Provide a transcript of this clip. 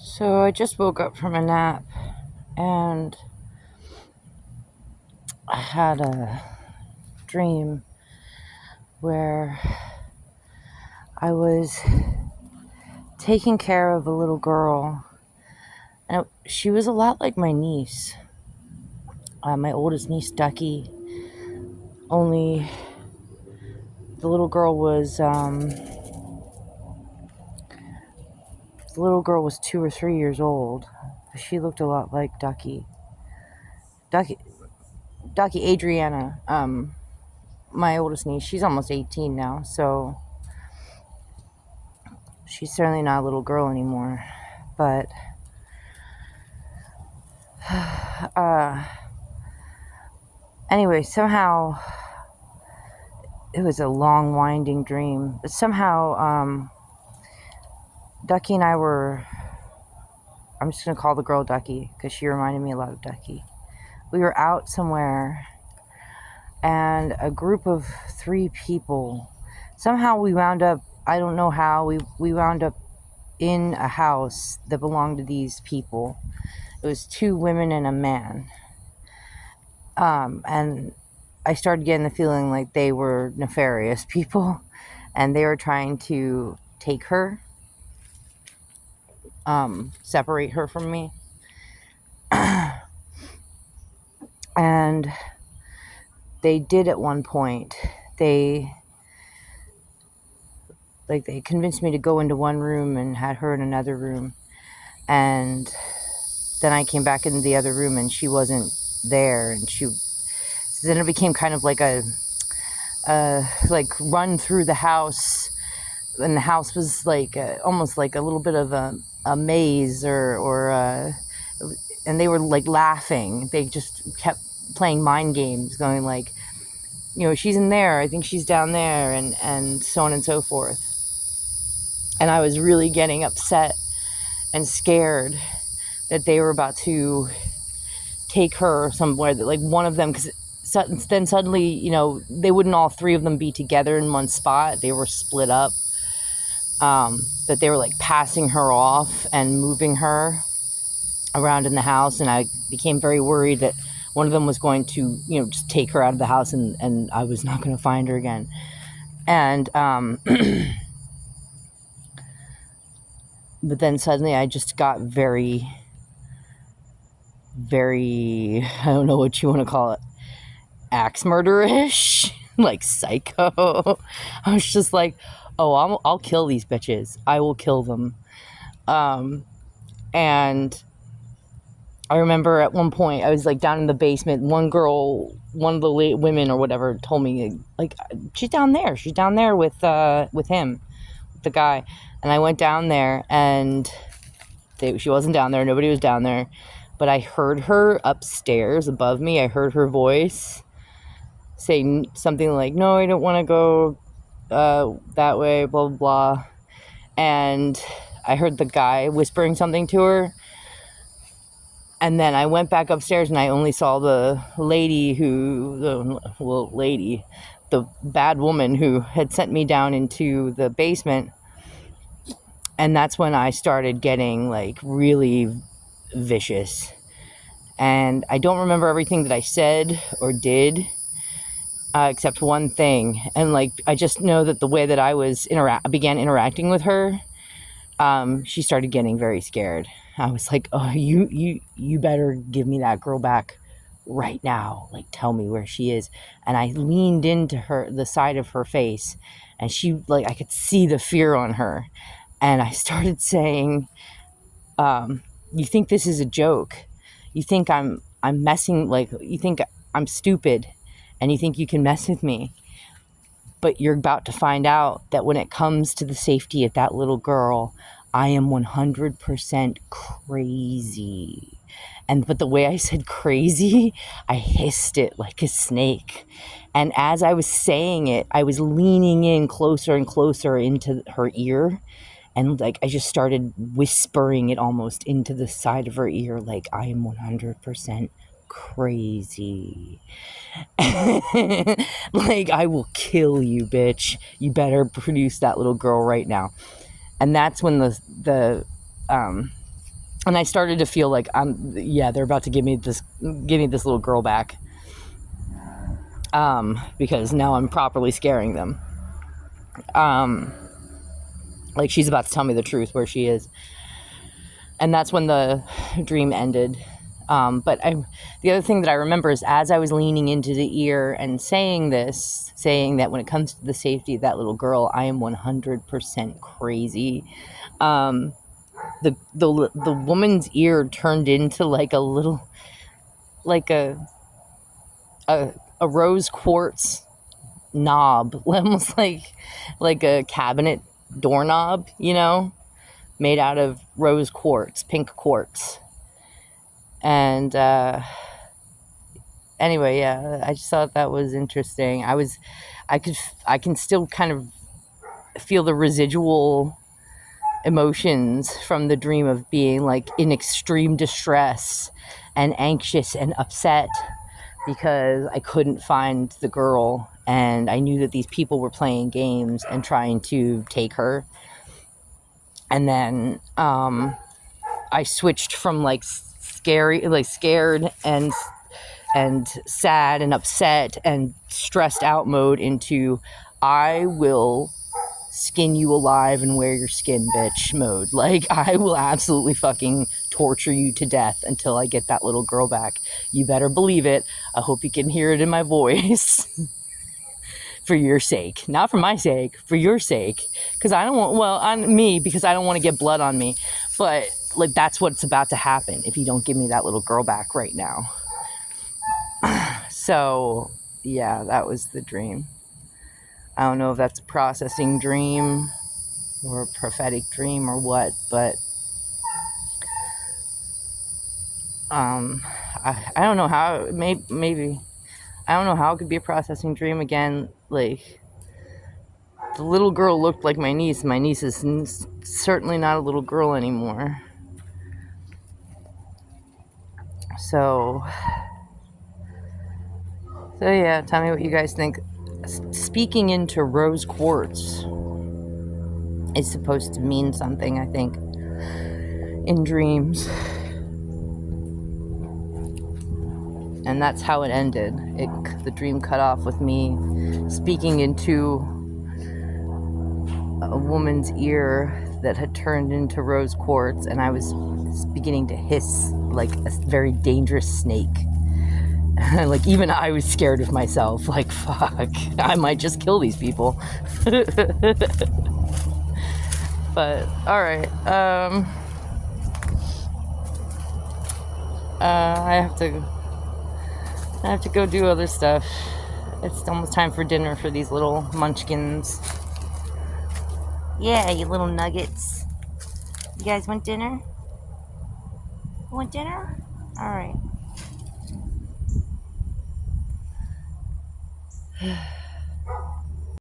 So I just woke up from a nap and I had a dream where I was taking care of a little girl, and she was a lot like my niece, my oldest niece, Ducky. Only the little girl was 2 or 3 years old. She looked a lot like Ducky. Ducky Adriana, my oldest niece. She's almost 18 now, so she's certainly not a little girl anymore. But anyway, somehow it was a long, winding dream. But somehow, Ducky and I were. I'm just gonna call the girl Ducky because she reminded me a lot of Ducky. We were out somewhere, and a group of 3 people. Somehow we wound up. I don't know how we wound up in a house that belonged to these people. It was 2 women and a man. And I started getting the feeling like they were nefarious people, and they were trying to take her, separate her from me. And they did at one point. They convinced me to go into one room and had her in another room. And then I came back into the other room and she wasn't there. And so then it became kind of like a run through the house. And the house was like almost like a little bit of a maze and they were like laughing. They just kept playing mind games, going like, she's in there, I think she's down there, and so on and so forth. And I was really getting upset and scared that they were about to take her somewhere, that like one of them, because then suddenly, they wouldn't all 3 of them be together in one spot. They were split up. That they were like passing her off and moving her around in the house. And I became very worried that one of them was going to, just take her out of the house and I was not going to find her again. And, but then suddenly I just got very, very, I don't know what you want to call it, axe murder-ish, like psycho. I was just like, oh, I'll kill these bitches. I will kill them. And I remember at one point I was like down in the basement. One of the women or whatever told me like, she's down there with him, the guy. And I went down there and she wasn't down there. Nobody was down there, but I heard her upstairs above me. I heard her voice say something like, no, I don't want to go that way, blah, blah, blah. And I heard the guy whispering something to her. And then I went back upstairs and I only saw the bad woman who had sent me down into the basement. And that's when I started getting like really vicious. And I don't remember everything that I said or did, except one thing. And like, I just know that the way that I began interacting with her, she started getting very scared. I was like, oh, you better give me that girl back right now. Like, tell me where she is. And I leaned into the side of her face, and she, like, I could see the fear on her. And I started saying, you think this is a joke? You think I'm messing, like, you think I'm stupid, and you think you can mess with me. But you're about to find out that when it comes to the safety of that little girl, I am 100% crazy. But the way I said crazy, I hissed it like a snake. And as I was saying it, I was leaning in closer and closer into her ear. And like, I just started whispering it almost into the side of her ear, like, I am 100% crazy. Like, I will kill you, bitch. You better produce that little girl right now. And that's when the And I started to feel like they're about to give me this little girl back. Because now I'm properly scaring them. Like she's about to tell me the truth where she is. And that's when the dream ended. But the other thing that I remember is as I was leaning into the ear and saying that when it comes to the safety of that little girl, I am 100% crazy. The woman's ear turned into like a little, like a rose quartz knob, almost like a cabinet doorknob, made out of rose quartz, pink quartz. And anyway, yeah, I just thought that was interesting. I can still kind of feel the residual emotions from the dream of being like in extreme distress and anxious and upset because I couldn't find the girl, and I knew that these people were playing games and trying to take her. And then I switched from like scared and sad and upset and stressed out mode into I will skin you alive and wear your skin, bitch mode. Like, I will absolutely fucking torture you to death until I get that little girl back. You better believe it. I hope you can hear it in my voice. For your sake. Not for my sake, for your sake. Because I don't want, because I don't want to get blood on me. But, like, that's what's about to happen if you don't give me that little girl back right now. So, yeah, that was the dream. I don't know if that's a processing dream or a prophetic dream or what, but I don't know how, maybe, I don't know how it could be a processing dream again. Like, the little girl looked like my niece. My niece is certainly not a little girl anymore. So yeah, tell me what you guys think. Speaking into rose quartz is supposed to mean something, I think, in dreams. And that's how it ended. The dream cut off with me speaking into a woman's ear that had turned into rose quartz, and I was beginning to hiss like a very dangerous snake. Like, even I was scared of myself. Like, fuck, I might just kill these people. But, alright. I have to go do other stuff. It's almost time for dinner for these little munchkins. Yeah, you little nuggets. You guys want dinner? You want dinner? Alright.